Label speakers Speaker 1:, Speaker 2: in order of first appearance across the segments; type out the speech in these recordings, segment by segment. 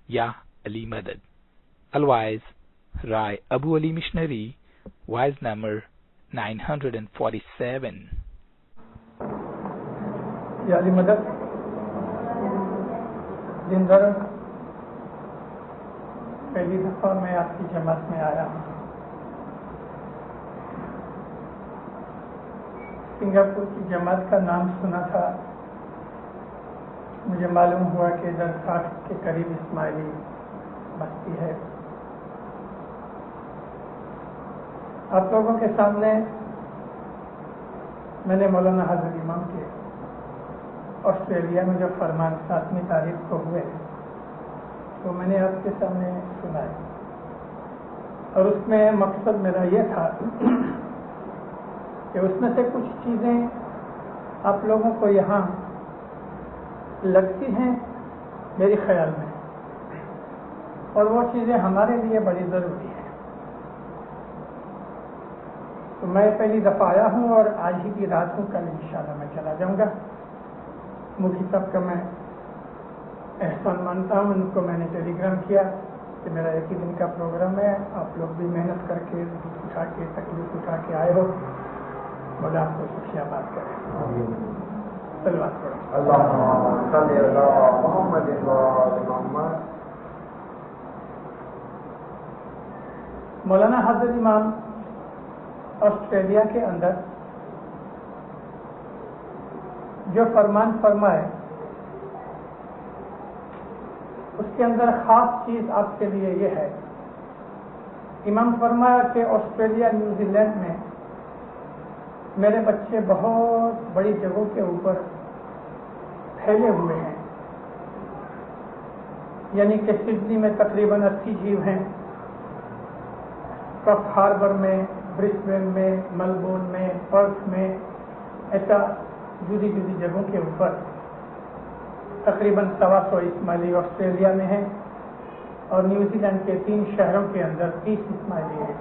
Speaker 1: Ya Ali Madad. Otherwise, Rai Abu Ali Missionary, voice number 947.
Speaker 2: یا علی مدد دن بھر پہلی دفعہ میں آپ کی جماعت میں آیا ہوں. سنگاپور کی جماعت کا نام سنا تھا. مجھے معلوم ہوا کہ ادھر 60 کے قریب اسماعیلی بستی ہے. آپ لوگوں کے سامنے میں نے مولانا حضرت امام کے آسٹریلیا میں جو فرمان 7ویں تاریخ کو ہوئے تو میں نے آپ کے سامنے سنائے, اور اس میں مقصد میرا یہ تھا کہ اس میں سے کچھ چیزیں آپ لوگوں کو یہاں لگتی ہیں میرے خیال میں, اور وہ چیزیں ہمارے لیے بڑی ضروری ہیں. تو میں پہلی دفعہ آیا ہوں اور آج ہی کی رات کو کل انشاءاللہ میں چلا جاؤں گا. مفتی صاحب کا میں احسان مانتا ہوں, ان کو میں نے ٹیلی گرام کیا کہ میرا ایک ہی دن کا پروگرام ہے, آپ لوگ بھی محنت کر کے اٹھا کے تکلیف اٹھا کے آئے ہو, بولا آپ کو خوشی آباد کریں. سلوات پڑھو. مولانا حضرت امام آسٹریلیا کے اندر جو فرمان فرمائے اس کے اندر خاص چیز آپ کے لیے یہ ہے. امام فرمایا کہ آسٹریلیا نیوزی لینڈ میں میرے بچے بہت بڑی جگہوں کے اوپر پھیلے ہوئے ہیں, یعنی کہ سڈنی میں تقریباً 80 جیو ہیں, کف ہاربر میں, برسبین میں, ملبورن میں, پرتھ میں, ایسا جدی جدی جگہوں کے اوپر تقریباً 125 اسماعیلی آسٹریلیا میں ہیں, اور نیوزی لینڈ کے 3 شہروں کے اندر 30 اسماعیلی ہیں.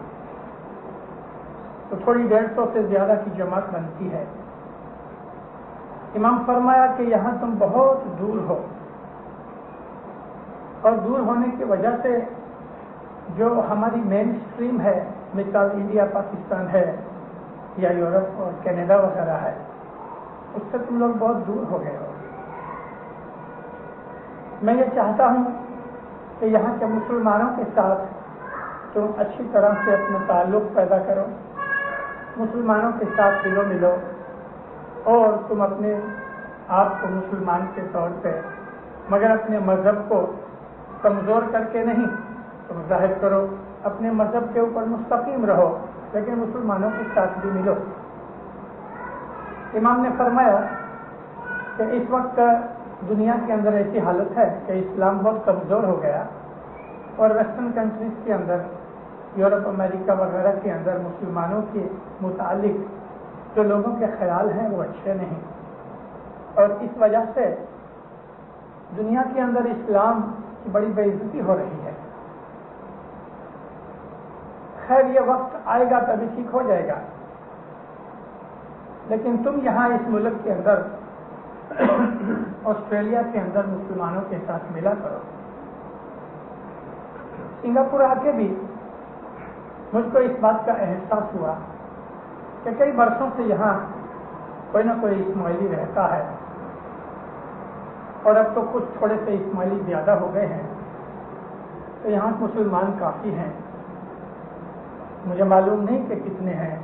Speaker 2: تو تھوڑی 150 سے زیادہ کی جماعت بنتی ہے. امام فرمایا کہ یہاں تم بہت دور ہو, اور دور ہونے کی وجہ سے جو ہماری مین اسٹریم ہے, مثال انڈیا پاکستان ہے یا یورپ اور کینیڈا وغیرہ ہے, اس سے تم لوگ بہت دور ہو گئے ہو. میں یہ چاہتا ہوں کہ یہاں کے مسلمانوں کے ساتھ تم اچھی طرح سے اپنا تعلق پیدا کرو, مسلمانوں کے ساتھ ملو ملو, اور تم اپنے آپ کو مسلمان کے طور پہ مگر اپنے مذہب کو کمزور کر کے نہیں تم ظاہر کرو, اپنے مذہب کے اوپر مستقیم رہو, لیکن مسلمانوں کے ساتھ بھی ملو. امام نے فرمایا کہ اس وقت دنیا کے اندر ایسی حالت ہے کہ اسلام بہت کمزور ہو گیا, اور ویسٹرن کنٹریز کے اندر, یورپ امریکہ وغیرہ کے اندر مسلمانوں کے متعلق جو لوگوں کے خیال ہیں وہ اچھے نہیں, اور اس وجہ سے دنیا کے اندر اسلام کی بڑی بے عزتی ہو رہی ہے. خیر یہ وقت آئے گا تبھی ٹھیک ہو جائے گا, لیکن تم یہاں اس ملک کے اندر آسٹریلیا کے اندر مسلمانوں کے ساتھ ملا کرو. سنگاپور آ کے بھی مجھ کو اس بات کا احساس ہوا کہ کئی برسوں سے یہاں کوئی نہ کوئی اسماعیلی رہتا ہے, اور اب تو کچھ تھوڑے سے اسماعیلی زیادہ ہو گئے ہیں, تو یہاں مسلمان کافی ہیں. مجھے معلوم نہیں کہ کتنے ہیں,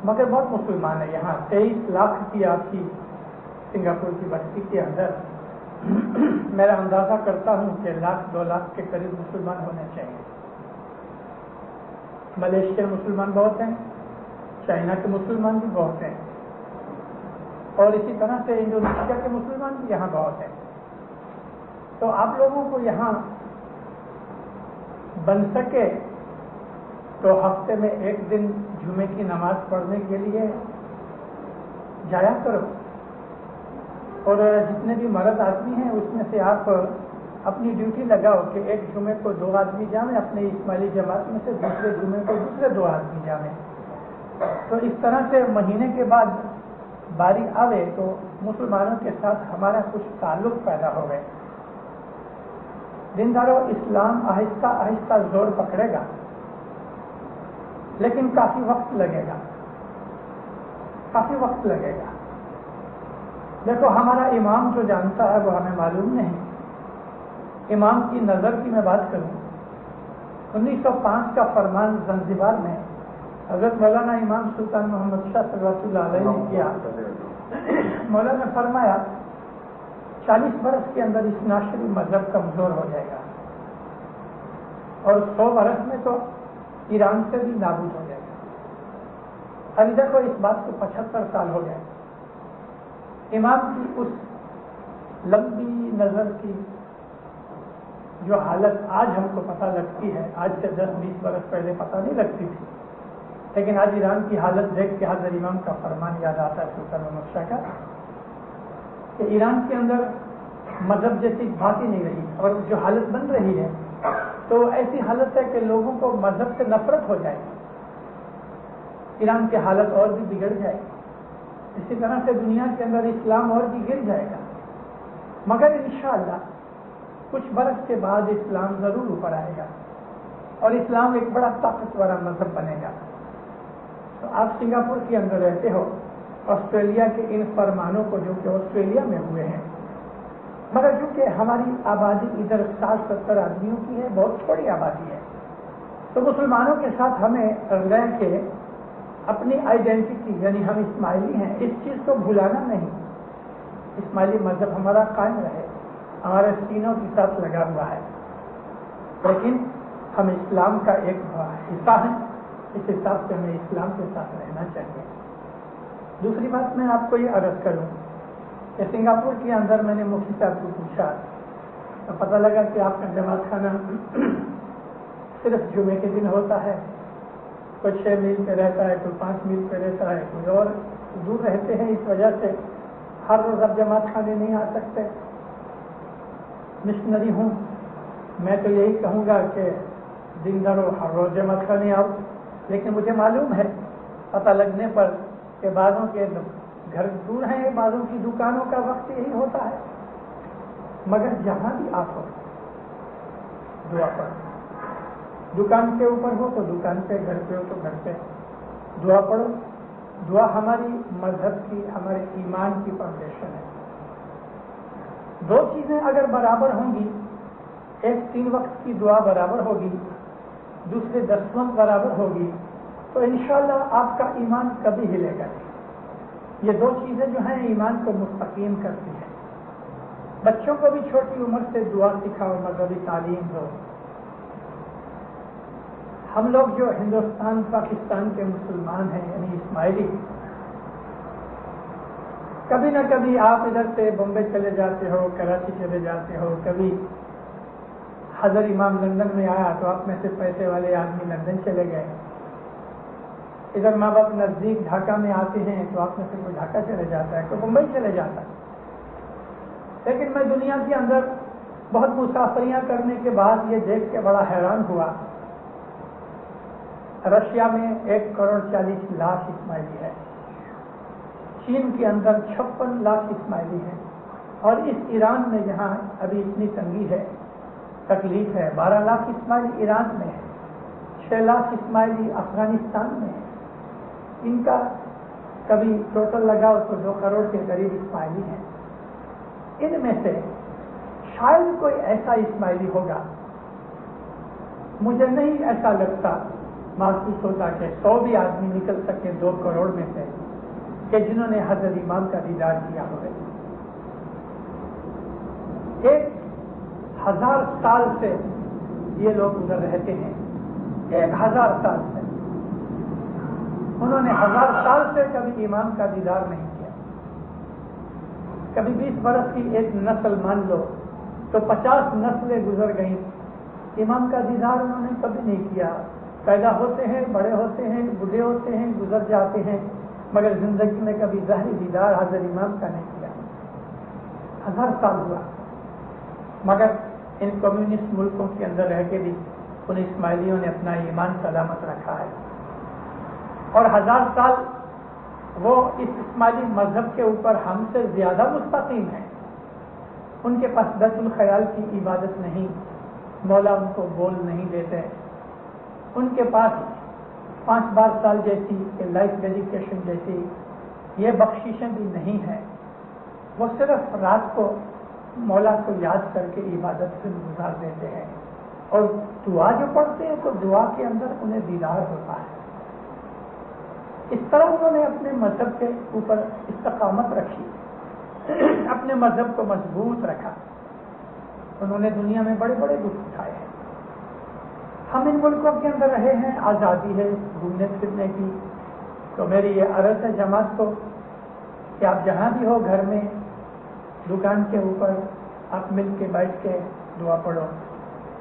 Speaker 2: مگر بہت مسلمان ہیں یہاں. 23 لاکھ کی آپ کی سنگاپور کی بستی کے اندر میرا اندازہ کرتا ہوں کہ 1-2 لاکھ کے قریب مسلمان ہونے چاہیے. ملیشیا مسلمان بہت ہیں, چائنا کے مسلمان بھی بہت ہیں, اور اسی طرح سے انڈونیشیا کے مسلمان بھی یہاں بہت ہیں. تو آپ لوگوں کو یہاں بن سکے تو ہفتے میں 1 دن جمعے کی نماز پڑھنے کے لیے جایا کرو, اور جتنے بھی مرد آدمی ہیں اس میں سے آپ اپنی ڈیوٹی لگاؤ کہ ایک جمعے کو 2 آدمی جامیں, اپنے اسماعیلی جماعت میں سے دوسرے جمعے کو دوسرے 2 آدمی جامیں. تو اس طرح سے مہینے کے بعد باری آوے تو مسلمانوں کے ساتھ ہمارا کچھ تعلق پیدا ہو گئے. دینداروں اسلام آہستہ آہستہ زور پکڑے گا، لیکن کافی وقت لگے گا، کافی وقت لگے گا۔ دیکھو ہمارا امام جو جانتا ہے وہ ہمیں معلوم نہیں۔ امام کی نظر کی میں بات کروں، 1905 کا فرمان زنزبار میں حضرت مولانا امام سلطان محمد شاہ صلوات اللہ علیہ نے کیا۔ مولانا نے فرمایا 40 برس کے اندر اس ناشری مذہب کمزور ہو جائے گا اور 100 برس میں تو ایران سے بھی نابود ہو جائے گا۔ ابھی دیکھو اس بات کو 75 سال ہو گئے۔ امام کی اس لمبی نظر کی جو حالت آج ہم کو پتہ لگتی ہے، آج سے 10-20 برس پہلے پتہ نہیں لگتی تھی، لیکن آج ایران کی حالت دیکھ کے حضرت امام کا فرمان یاد آتا ہے سلطان محمد شاہ کا کہ ایران کے اندر مذہب جیسی بات ہی نہیں رہی، اور جو حالت بن رہی ہے تو ایسی حالت ہے کہ لوگوں کو مذہب سے نفرت ہو جائے گی، ایران کی حالت اور بھی بگڑ جائے گی۔ اسی طرح سے دنیا کے اندر اسلام اور بھی گر جائے گا، مگر انشاءاللہ کچھ برس کے بعد اسلام ضرور اوپر آئے گا اور اسلام ایک بڑا طاقتور مذہب بنے گا۔ تو آپ سنگاپور کے اندر رہتے ہو، آسٹریلیا کے ان فرمانوں کو جو کہ آسٹریلیا میں ہوئے ہیں، مگر چونکہ ہماری آبادی ادھر 60-70 آدمیوں کی ہے، بہت تھوڑی آبادی ہے، تو مسلمانوں کے ساتھ ہمیں رہ کے اپنی آئیڈینٹی یعنی ہم اسماعیلی ہیں اس چیز کو بھلانا نہیں، اسماعیلی مذہب ہمارا قائم رہے، ہمارے سینوں کے ساتھ لگا ہوا ہے، لیکن ہم اسلام کا ایک حصہ ہیں، اس حساب سے ہمیں اسلام کے ساتھ رہنا چاہیے۔ دوسری بات میں آپ کو یہ عرض کروں کہ سنگاپور کے اندر میں نے مفتی صاحب کو پوچھا تو پتہ لگا کہ آپ کا جماعت خانہ صرف جمعے کے دن ہوتا ہے، کوئی 6 میل پہ رہتا ہے، کوئی 5 میل پہ رہتا ہے، کوئی اور دور رہتے ہیں، اس وجہ سے ہر روز اب جماعت خانے نہیں آ سکتے۔ مشنری ہوں، میں تو یہی کہوں گا کہ دن دھڑو ہر روز جماعت خانے آؤ، لیکن مجھے معلوم ہے پتہ لگنے پر کہ بعضوں کے گھر دور ہیں، بعضوں کی دکانوں کا وقت یہی ہوتا ہے، مگر جہاں بھی آپ ہو دعا پڑھو، دکان کے اوپر ہو تو دکان پہ، گھر پہ ہو تو گھر پہ دعا پڑھو۔ دعا ہماری مذہب کی، ہمارے ایمان کی فاؤنڈیشن ہے۔ 2 چیزیں اگر برابر ہوں گی، ایک 3 وقت کی دعا برابر ہوگی، دوسرے 10 وقت برابر ہوگی، تو انشاءاللہ آپ کا ایمان کبھی ہلے گا نہیں۔ یہ 2 چیزیں جو ہیں ایمان کو مستقیم کرتی ہیں۔ بچوں کو بھی چھوٹی عمر سے دعا سکھاؤ، مذہبی تعلیم دو۔ ہم لوگ جو ہندوستان پاکستان کے مسلمان ہیں یعنی اسماعیلی، کبھی نہ کبھی آپ ادھر سے بمبئی چلے جاتے ہو، کراچی چلے جاتے ہو، کبھی حضرت امام لندن میں آیا تو آپ میں سے پیسے والے آدمی لندن چلے گئے، ادھر ماں باپ نزدیک ڈھاکہ میں آتے ہیں تو آپ میں سے کوئی ڈھاکہ چلے جاتا ہے، کوئی بمبئی چلے جاتا ہے۔ لیکن میں دنیا کے اندر بہت مسافریاں کرنے کے بعد یہ دیکھ کے بڑا حیران ہوا، رشیا میں 1,40,00,000 اسماعیلی ہے، چین کے اندر 56 لاکھ اسماعیلی ہیں، اور اس ایران میں جہاں ابھی اتنی تنگی ہے، تکلیف ہے، 12 لاکھ اسماعیلی ایران میں ہے، 6 لاکھ اسماعیلی افغانستان میں ہے۔ ان کا کبھی ٹوٹل لگاؤ تو 2 کروڑ کے قریب اسماعیلی ہیں۔ ان میں سے شاید کوئی ایسا اسماعیلی ہوگا، مجھے نہیں ایسا لگتا، محسوس ہوتا کہ 100 بھی آدمی نکل سکے 2 کروڑ میں سے کہ جنہوں نے حضرت امام کا دیدار کیا ہوئے۔ 1000 سال سے یہ لوگ ادھر رہتے ہیں، 1000 سال سے انہوں نے 1000 سال سے کبھی امام کا دیدار نہیں کیا۔ کبھی 20 برس کی ایک نسل مان لو تو 50 نسلیں گزر گئیں، امام کا دیدار انہوں نے کبھی نہیں کیا۔ پیدا ہوتے ہیں، بڑے ہوتے ہیں، بوڑھے ہوتے ہیں، گزر جاتے ہیں، مگر زندگی میں کبھی ظاہری دیدار حضرت امام کا نہیں کیا۔ 1000 سال ہوا، مگر ان کمیونسٹ ملکوں کے اندر رہ کے بھی ان اسماعیلیوں نے اپنا ایمان سلامت رکھا ہے، اور 1000 سال وہ اس اسماعیلی مذہب کے اوپر ہم سے زیادہ مستقیم ہیں۔ ان کے پاس بیت الخیال کی عبادت نہیں، مولا ان کو بول نہیں دیتے. ان کے پاس 5 بار سال جیسی لائف ڈیڈیکیشن جیسی یہ بخششیں بھی نہیں ہیں. وہ صرف رات کو مولا کو یاد کر کے عبادت سے گزار دیتے ہیں اور دعا جو پڑھتے ہیں تو دعا کے اندر انہیں دیدار ہوتا ہے. اس طرح انہوں نے اپنے مذہب کے اوپر استقامت رکھی, اپنے مذہب کو مضبوط رکھا. انہوں نے دنیا میں بڑے بڑے دکھ اٹھائے ہیں. ہم ان ملکوں کے اندر رہے ہیں, آزادی ہے گھومنے پھرنے کی. تو میری یہ عرض ہے جماعت کو کہ آپ جہاں بھی ہو, گھر میں, دکان کے اوپر, آپ مل کے بیٹھ کے دعا پڑھو.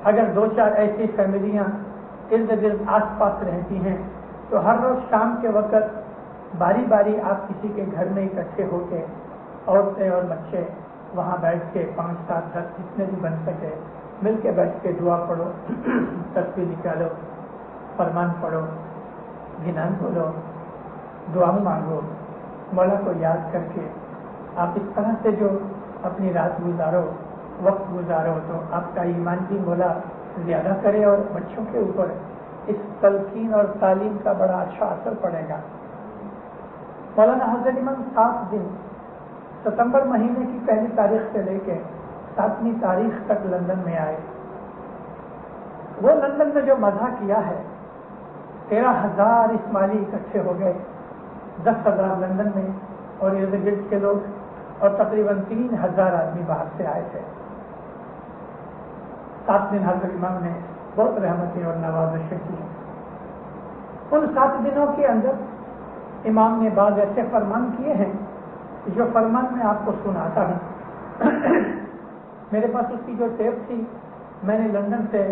Speaker 2: اگر 2-4 ایسی فیملیاں ارد گرد آس پاس رہتی ہیں تو ہر روز شام کے وقت باری باری آپ کسی کے گھر میں اکٹھے ہو کے, عورتیں اور بچے وہاں بیٹھ کے 5-7-10 جتنے بھی بن سکے مل کے بیٹھ کے دعا پڑھو, تسبیح نکالو, فرمان پڑھو, گنان بولو, دعا مانگو, مولا کو یاد کر کے آپ اس طرح سے جو اپنی رات گزارو, وقت گزارو, تو آپ کا ایمان بھی مولا زیادہ کرے اور بچوں کے اوپر اس تلقین اور تعلیم کا بڑا اچھا اثر پڑے گا. مولانا حضرت امام 7 دن ستمبر مہینے کی 1 تاریخ سے لے کے 7ویں تاریخ تک لندن میں آئے. وہ لندن میں جو مزہ کیا ہے, 13,000 اسماعیلی اکٹھے ہو گئے, 10,000 لندن میں اور ارد گرد کے لوگ, اور تقریباً 3,000 آدمی باہر سے آئے تھے. 7 دن حضرت امام نے بہت رحمتیں اور نوازشیں کی. ان 7 دنوں کے اندر امام نے بعض ایسے فرمان کیے ہیں جو فرمان میں آپ کو سناتا ہوں. میرے پاس اس کی جو ٹیپ تھی میں نے لندن سے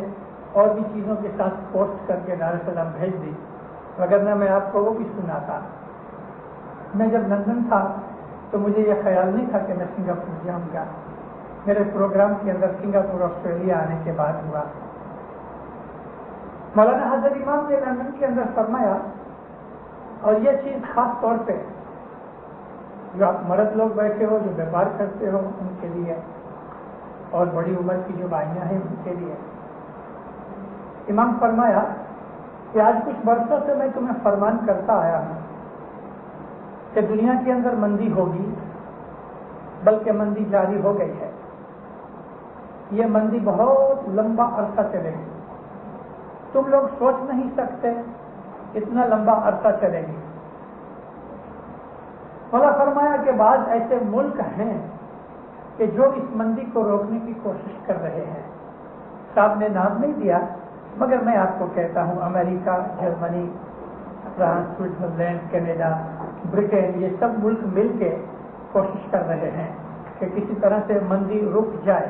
Speaker 2: اور بھی چیزوں کے ساتھ پوسٹ کر کے دار السلام بھیج دی, وگرنہ میں آپ کو وہ بھی سناتا. میں جب لندن تھا تو مجھے یہ خیال نہیں تھا کہ میں سنگاپور جاؤں گا. میرے پروگرام کے اندر سنگاپور آسٹریلیا آنے کے بعد ہوا. مولانا حضرت امام نے لندن کے اندر فرمایا, اور یہ چیز خاص طور پہ جو آپ مرد لوگ بیٹھے ہو, جو بیپار کرتے ہو, ان کے لیے, اور بڑی عمر کی جو بھائیاں ہیں ان کے لیے. امام فرمایا کہ آج کچھ برسوں سے میں تمہیں فرمان کرتا آیا ہوں کہ دنیا کے اندر مندی ہوگی, بلکہ مندی جاری ہو گئی ہے. یہ مندی بہت لمبا عرصہ چلے گی. تم لوگ سوچ نہیں سکتے اتنا لمبا عرصہ چلے گی. مولا فرمایا کہ بعض ایسے ملک ہیں کہ جو اس مندی کو روکنے کی کوشش کر رہے ہیں. صاحب نے نام نہیں دیا, مگر میں آپ کو کہتا ہوں, America, Germany, France, Switzerland, Canada, Britain, یہ سب ملک مل کے کوشش کر رہے ہیں کہ کسی طرح سے مندی رک جائے.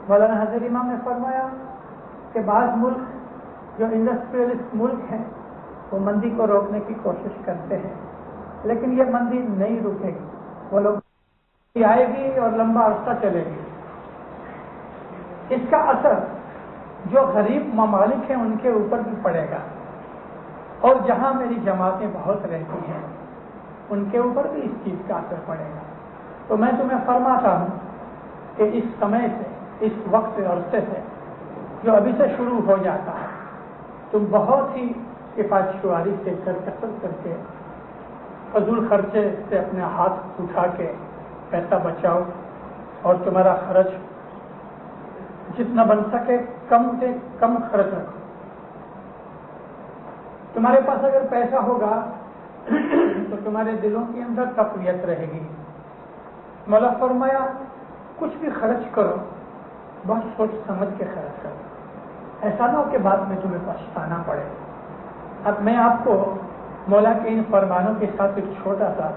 Speaker 2: مولانا حضرت امام نے فرمایا کہ بعض ملک جو انڈسٹریلسٹ ملک ہیں وہ مندی کو روکنے کی کوشش کرتے ہیں, لیکن یہ مندی نہیں رکے گی. وہ لوگ آئے گی اور لمبا عرصہ چلے گی. اس کا اثر جو غریب ممالک ہیں ان کے اوپر بھی پڑے گا, اور جہاں میری جماعتیں بہت رہتی ہیں ان کے اوپر بھی اس چیز کا اثر پڑے گا. تو میں تمہیں فرماتا ہوں کہ اس سمے سے, اس وقت عرصے سے جو ابھی سے شروع ہو جاتا ہے, تم بہت ہی کفایت شعاری سے کسر کر کے, فضول خرچے سے اپنے ہاتھ اٹھا کے پیسہ بچاؤ, اور تمہارا خرچ جتنا بن سکے کم سے کم خرچ رکھو. تمہارے پاس اگر پیسہ ہوگا تو تمہارے دلوں کے اندر تقویت رہے گی. مولا فرمایا کچھ بھی خرچ کرو, بہت سوچ سمجھ کے خرچ کرو, ایسا نہ ہو کہ بعد میں تمہیں پچھتانا پڑے. اب میں آپ کو مولا کے ان فرمانوں کے ساتھ ایک چھوٹا سا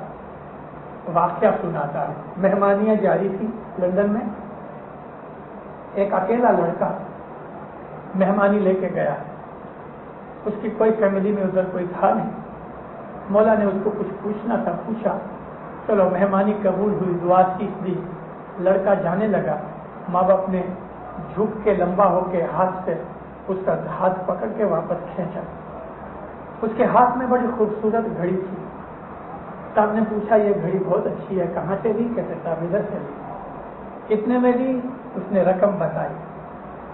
Speaker 2: واقعہ سناتا ہوں. مہمانیاں جاری تھی لندن میں. ایک اکیلا لڑکا مہمانی لے کے گیا, اس کی کوئی فیملی میں ادھر کوئی تھا نہیں. مولا نے اس کو کچھ پوچھنا تھا, پوچھا, چلو مہمانی قبول ہوئی, دعا سیکھ دی. لڑکا جانے لگا, ماں باپ نے جھک کے لمبا ہو کے ہاتھ سے اس کا ہاتھ پکڑ کے واپس کھینچا. اس کے ہاتھ میں بڑی خوبصورت گھڑی تھی. صاحب نے پوچھا یہ گھڑی بہت اچھی ہے, کہاں سے لی؟ کہتے صاحب ادھر سے لی. کتنے میں لی؟ اس نے رقم بتائی.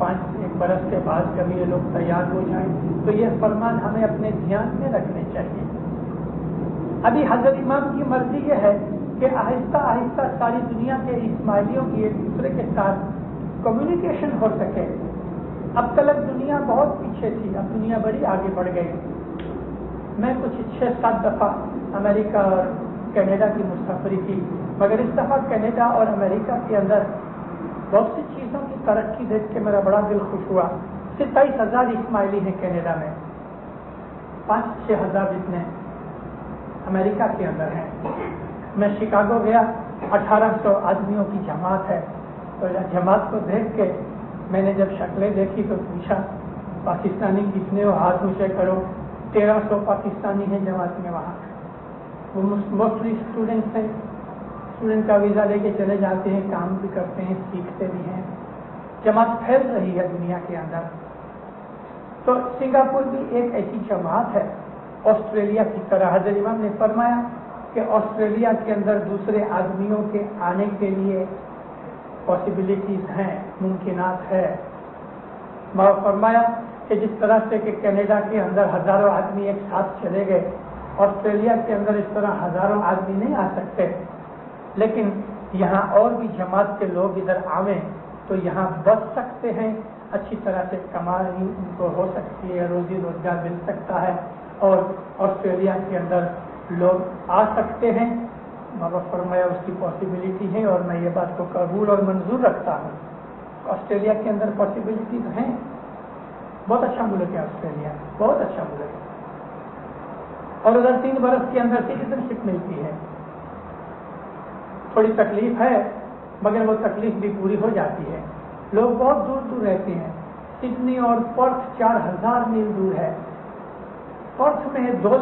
Speaker 2: 1 برس کے بعد جب یہ لوگ تیار ہو جائیں تو یہ فرمان ہمیں اپنے دھیان میں رکھنے چاہیے. ابھی حضرت امام کی مرضی یہ ہے کہ آہستہ آہستہ ساری دنیا کے اسماعیلیوں کی ایک دوسرے کے ساتھ کمیونیکیشن ہو سکے. اب تک دنیا بہت پیچھے تھی، اب دنیا بڑی آگے بڑھ گئی. میں کچھ 6-7 دفعہ امریکہ اور کینیڈا کی مسافری کی، مگر اس دفعہ کینیڈا اور امریکہ کے اندر بہت سی چیزوں کی ترقی دیکھ کے میرا بڑا دل خوش ہوا. 27,000 اسماعیلی ہیں کینیڈا میں، 5-6 ہزار جتنے امریکہ کے اندر ہیں. میں شکاگو گیا، 1800 آدمیوں کی جماعت ہے. تو جماعت کو دیکھ کے میں نے جب شکلیں دیکھی تو پوچھا پاکستانی کتنے ہو، ہاتھ اونچے کرو. 1300 پاکستانی ہیں جماعت میں. وہاں وہ موسٹلی اسٹوڈنٹس ہیں، اسٹوڈنٹ کا ویزا لے کے چلے جاتے ہیں، کام بھی کرتے ہیں، سیکھتے بھی ہیں. جماعت پھیل رہی ہے دنیا کے اندر. تو سنگاپور بھی ایک ایسی جماعت ہے آسٹریلیا کی طرح. حضرت امام نے فرمایا کہ آسٹریلیا کے اندر دوسرے آدمیوں کے آنے کے لیے پاسبلٹیز ہیں، ممکنات ہے. فرمایا کہ جس طرح سے کہ کینیڈا کے اندر ہزاروں آدمی ایک ساتھ چلے گئے، آسٹریلیا کے اندر اس طرح ہزاروں آدمی نہیں آ سکتے، لیکن یہاں اور بھی جماعت کے لوگ ادھر آویں تو یہاں بچ سکتے ہیں، اچھی طرح سے کمائی ان کو ہو سکتی ہے، روزی روزگار مل سکتا ہے، اور آسٹریلیا کے اندر لوگ آ سکتے ہیں. بابا فرمایا اس کی پاسبلٹی ہے اور میں یہ بات کو قبول اور منظور رکھتا ہوں. آسٹریلیا کے اندر پاسبلٹیز ہیں. بہت اچھا ملک ہے آسٹریلیا، بہت اچھا ملک ہے. اور ادھر 3 برس کے اندر سٹیزن شپ ملتی ہے. تھوڑی تکلیف ہے مگر وہ تکلیف بھی پوری ہو جاتی ہے. لوگ بہت دور دور رہتے ہیں. سڈنی اور پرتھ 4000 میل دور ہے. پرتھ میں 2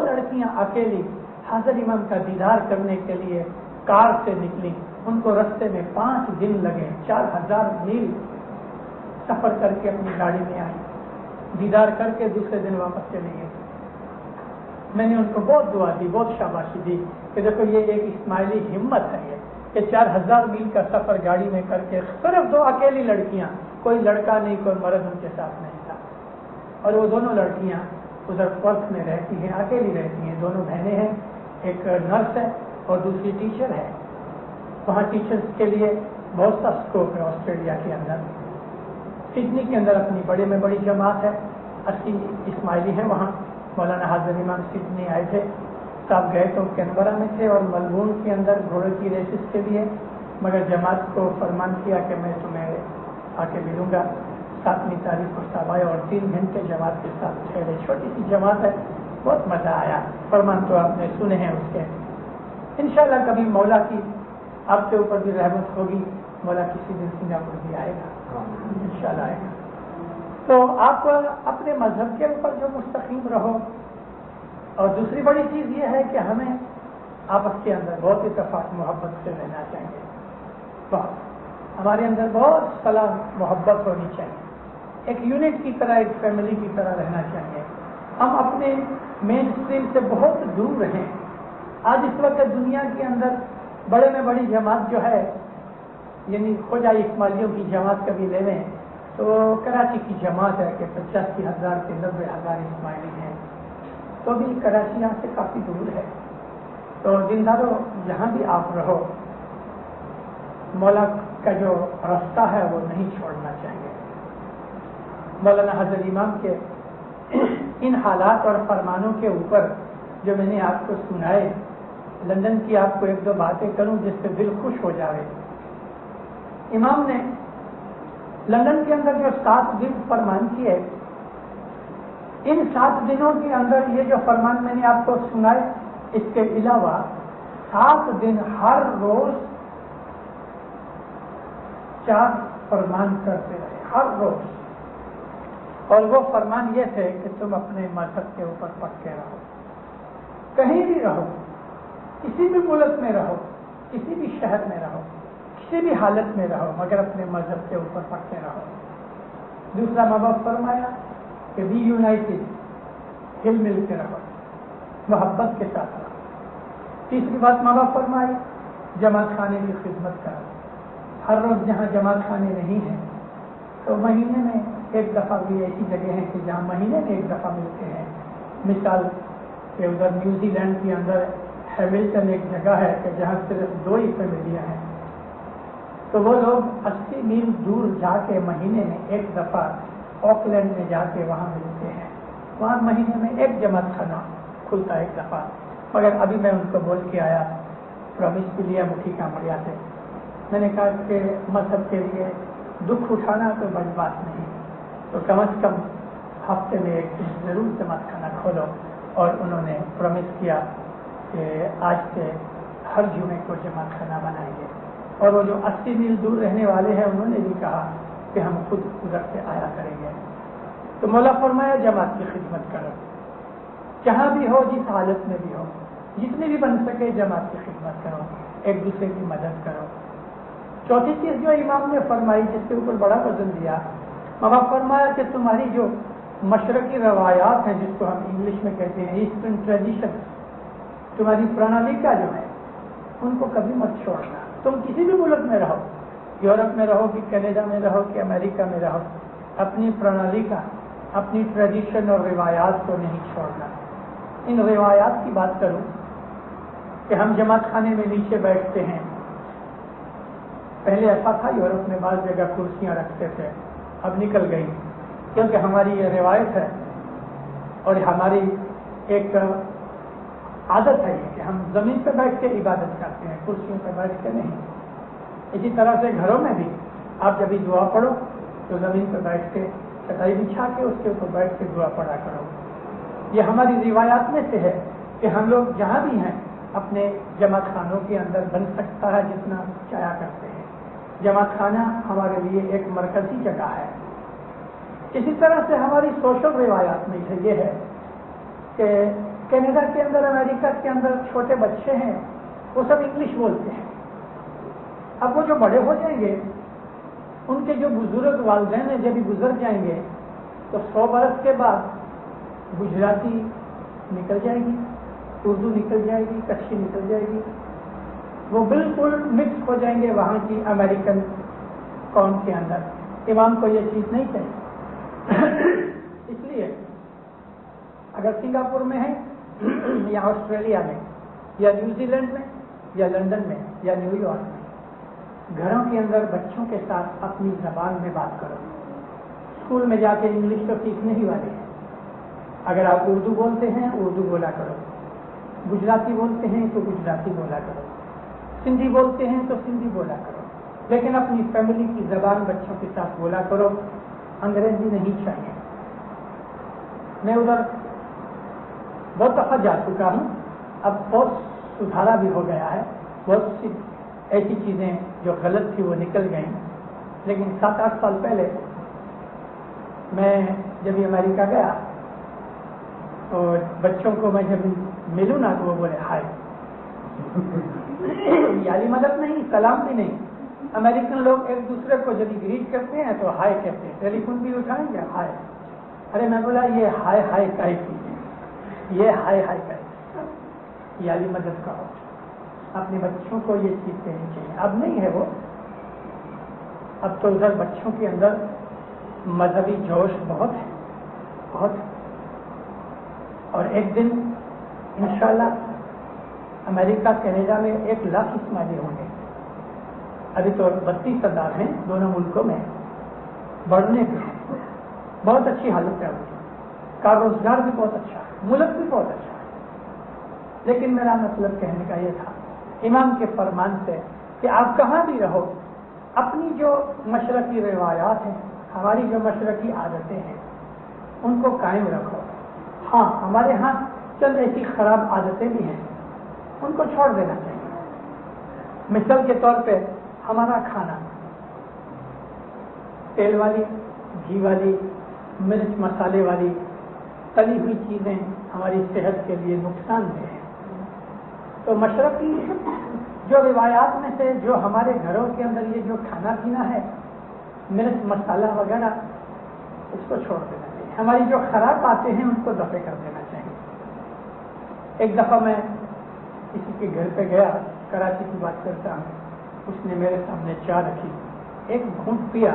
Speaker 2: لڑکیاں اکیلی حضرت امام کا دیدار کرنے کے لیے کار سے نکلی. ان کو رستے میں 5 دن لگے. 4000 میل سفر کر کے اپنی گاڑی میں آئی، دیدار کر کے دوسرے دن واپس چلے گئے. میں نے ان کو بہت دعا دی، بہت شاباشی دی کہ دیکھو یہ ایک اسماعیلی ہمت ہے یہ کہ 4000 میل کا سفر گاڑی میں کر کے صرف 2 اکیلی لڑکیاں، کوئی لڑکا نہیں، کوئی مرد ان کے ساتھ نہیں تھا. اور وہ دونوں لڑکیاں ادھر پرتھ میں رہتی ہیں، اکیلی رہتی ہیں. 2 بہنیں ہیں، ایک نرس ہے اور دوسری ٹیچر ہے. وہاں ٹیچرز کے لیے بہت سا اسکوپ ہے آسٹریلیا کے اندر. سڈنی کے اندر اپنی بڑے میں بڑی جماعت ہے، 80 اسماعیلی ہیں وہاں. مولانا حاضر امام سڈنی آئے تھے، صاحب گئے تو کینبرا میں تھے اور ملبورن کے اندر گھوڑے کی ریسز کے لیے، مگر جماعت کو فرمان کیا کہ میں تمہیں آ کے ملوں گا. 7ویں تاریخ کو صاحب آئے اور 3 گھنٹے جماعت کے ساتھ ٹھہرے. چھوٹی سی جماعت ہے، بہت مزہ آیا. فرمان تو آپ نے سنے ہیں اس کے. انشاءاللہ کبھی مولا کی آپ کے اوپر بھی رحمت ہوگی، مولا کسی دن سنگاپور بھی آئے گا، انشاءاللہ آئے گا. تو آپ اپنے مذہب کے اوپر جو مستقیم رہو. اور دوسری بڑی چیز یہ ہے کہ ہمیں آپس کے اندر بہت اتفاق محبت سے رہنا چاہیے. بہت ہمارے اندر بہت صلاح محبت ہونی چاہیے. ایک یونٹ کی طرح، ایک فیملی کی طرح رہنا چاہیے. ہم اپنے مین اسٹریم سے بہت دور رہیں. آج اس وقت دنیا کے اندر بڑے میں بڑی جماعت جو ہے، یعنی خوجہ اسماعیلیوں کی جماعت کبھی لے لیں تو کراچی کی جماعت ہے کہ 85,000 سے 90,000 اسماعیلی ہیں. تو بھی کراچی یہاں سے کافی دور ہے. تو دینداروں جہاں بھی آپ رہو، مولا کا جو راستہ ہے وہ نہیں چھوڑنا چاہیے. مولانا حضرت امام کے ان حالات اور فرمانوں کے اوپر جو میں نے آپ کو سنائے، لندن کی آپ کو 1-2 باتیں کروں جس سے دل خوش ہو جائے. امام نے لندن کے اندر جو 7 دن فرمان کیے، ان 7 دنوں کے اندر یہ جو فرمان میں نے آپ کو سنائے، اس کے علاوہ 7 دن ہر روز 4 فرمان کرتے رہے، ہر روز. اور وہ فرمان یہ تھے کہ تم اپنے مذہب کے اوپر پکے رہو. کہیں بھی رہو، کسی بھی ملک میں رہو، کسی بھی شہر میں رہو، کسی بھی حالت میں رہو، مگر اپنے مذہب کے اوپر پکے رہو. دوسرا ماں باپ فرمایا کہ بی یونائٹڈ، ہل مل کے رہو، محبت کے ساتھ رہو. تیسری بات ماں باپ فرمائی جماعت خانے کی خدمت کرو. ہر روز جہاں جماعت خانے نہیں ہیں تو مہینے میں ایک دفعہ بھی ایسی جگہ ہیں کہ جہاں مہینے میں ایک دفعہ ملتے ہیں. مثال کہ ادھر نیوزی لینڈ کے اندر ہیملٹن ایک جگہ ہے کہ جہاں صرف 2 ہی فیملیاں ہیں. تو وہ لوگ 80 میل دور جا کے مہینے میں ایک دفعہ آکلینڈ میں جا کے وہاں ملتے ہیں. وہاں مہینے میں ایک جماعت خانہ کھلتا ہے ایک دفعہ. مگر ابھی میں ان کو بول کے آیا پرومس بھی لیا مٹھی کامڑیا سے. میں نے کہا کہ مذہب کے لیے دکھ اٹھانا تو بڑی بات نہیں, تو کم از کم ہفتے میں ایک دن ضرور جماعت خانہ کھولو. اور انہوں نے پرومس کیا کہ آج سے ہر جمعے کو جماعت خانہ بنائیں گے. اور وہ جو 80 میل دور رہنے والے ہیں انہوں نے بھی کہا کہ ہم خود ادھر سے آیا کریں گے. تو مولا فرمایا جماعت کی خدمت کرو, جہاں بھی ہو, جس حالت میں بھی ہو, جتنی بھی بن سکے جماعت کی خدمت کرو, ایک دوسرے کی مدد کرو. چوتھی چیز جو امام نے فرمائی جس کے اوپر بڑا وزن دیا, امام فرمایا کہ تمہاری جو مشرقی روایات ہیں جس کو ہم انگلش میں کہتے ہیں ایسٹرن ٹریڈیشن, تمہاری پرانالیکا جو ہے ان کو کبھی مت چھوڑنا. تم کسی بھی ملک میں رہو, یورپ میں رہو کہ کینیڈا میں رہو کہ امریکہ میں رہو, اپنی پرانالیکا, اپنی ٹریڈیشن اور روایات کو نہیں چھوڑنا. ان روایات کی بات کروں کہ ہم جماعت خانے میں نیچے بیٹھتے ہیں. پہلے ایسا تھا یورپ میں بعض جگہ کرسیاں رکھتے تھے, اب نکل گئی کیونکہ ہماری یہ روایت ہے اور ہماری ایک عادت ہے کہ ہم زمین پہ بیٹھ کے عبادت کرتے ہیں, کرسیوں پہ بیٹھ کے نہیں. اسی طرح سے گھروں میں بھی آپ جب دعا پڑھو تو زمین پہ بیٹھ کے چٹائی بچھا کے اس کے اوپر بیٹھ کے دعا پڑھا کرو. یہ ہماری روایات میں سے ہے کہ ہم لوگ جہاں بھی ہیں اپنے جماعت خانوں کے اندر بن سکتا ہے جتنا چاہا کرتے ہیں. جماعت خانہ ہمارے لیے ایک مرکزی جگہ ہے. اسی طرح سے ہماری سوشل روایات میں یہ ہے کہ کینیڈا کے اندر, امریکہ کے اندر چھوٹے بچے ہیں وہ سب انگلش بولتے ہیں. اب وہ جو بڑے ہو جائیں گے ان کے جو بزرگ والدین ہیں جب بھی گزر جائیں گے تو 100 برس کے بعد گجراتی نکل جائے گی, اردو نکل جائے گی, کچھی نکل جائے گی. وہ بالکل مکس ہو جائیں گے وہاں کی امریکن قوم کے اندر. امام کو یہ چیز نہیں چاہیے. اس لیے اگر سنگاپور میں ہے یا آسٹریلیا میں یا نیوزی لینڈ میں یا لندن میں یا نیو یارک میں, گھروں کے اندر بچوں کے ساتھ اپنی زبان میں بات کرو. اسکول میں جا کے انگلش تو سیکھنے ہی والے ہیں. اگر آپ اردو بولتے ہیں اردو بولا کرو, گجراتی بولتے ہیں تو گجراتی بولا کرو, سندھی بولتے ہیں تو سندھی بولا کرو, لیکن اپنی فیملی کی زبان بچوں کے ساتھ بولا کرو. انگریزی نہیں چاہیے. میں ادھر بہت دفعہ جا چکا ہوں, اب بہت سدھارا بھی ہو گیا ہے. بہت سی ایسی چیزیں جو غلط تھی وہ نکل گئیں. لیکن 7-8 سال پہلے میں جب امریکہ گیا تو بچوں کو میں جب ملوں نا تو وہ بولے ہائے. یعنی مدد نہیں, سلام بھی نہیں. امریکن لوگ ایک دوسرے کو جب گریٹ کرتے ہیں تو ہائے کہتے ہیں, ٹیلی فون بھی اٹھائیں گے ہائے. ارے میں بولا یہ ہائے ہائے کائی کی, یہ ہائے ہائے کائی, یعنی مدد کرو. اپنے بچوں کو یہ چیز کہنی چاہیے. اب نہیں ہے وہ, اب تو ادھر بچوں کے اندر مذہبی جوش بہت ہے, بہت. اور ایک دن انشاءاللہ امریکہ کینیڈا میں 1 لاکھ اسماعیلی ہوں گے. ابھی تو 32,000 ہیں دونوں ملکوں میں, بڑھنے کے بہت اچھی حالت ہے ان کی. کا روزگار بھی بہت اچھا ہے, ملک بھی بہت اچھا ہے. لیکن میرا مطلب کہنے کا یہ تھا امام کے فرمان سے کہ آپ کہاں بھی رہو اپنی جو مشرقی روایات ہیں, ہماری جو مشرقی عادتیں ہیں ان کو قائم رکھو. ہاں ہمارے ہاں چند ایسی خراب عادتیں بھی ہیں, ان کو چھوڑ دینا چاہیے. مثال کے طور پہ ہمارا کھانا تیل والی, گھی والی, مرچ مسالے والی تلی ہوئی چیزیں ہماری صحت کے لیے نقصان دہ ہیں. تو مشرقی جو روایات میں سے جو ہمارے گھروں کے اندر یہ جو کھانا پینا ہے مرچ مسالہ وغیرہ اس کو چھوڑ دینا چاہیے. ہماری جو خراب باتیں ہیں ان کو دفع کر دینا چاہیے. ایک دفعہ میں کسی کے گھر پہ گیا, کراچی کی بات کرتا ہوں, اس نے میرے سامنے چائے رکھی, ایک گھونٹ پیا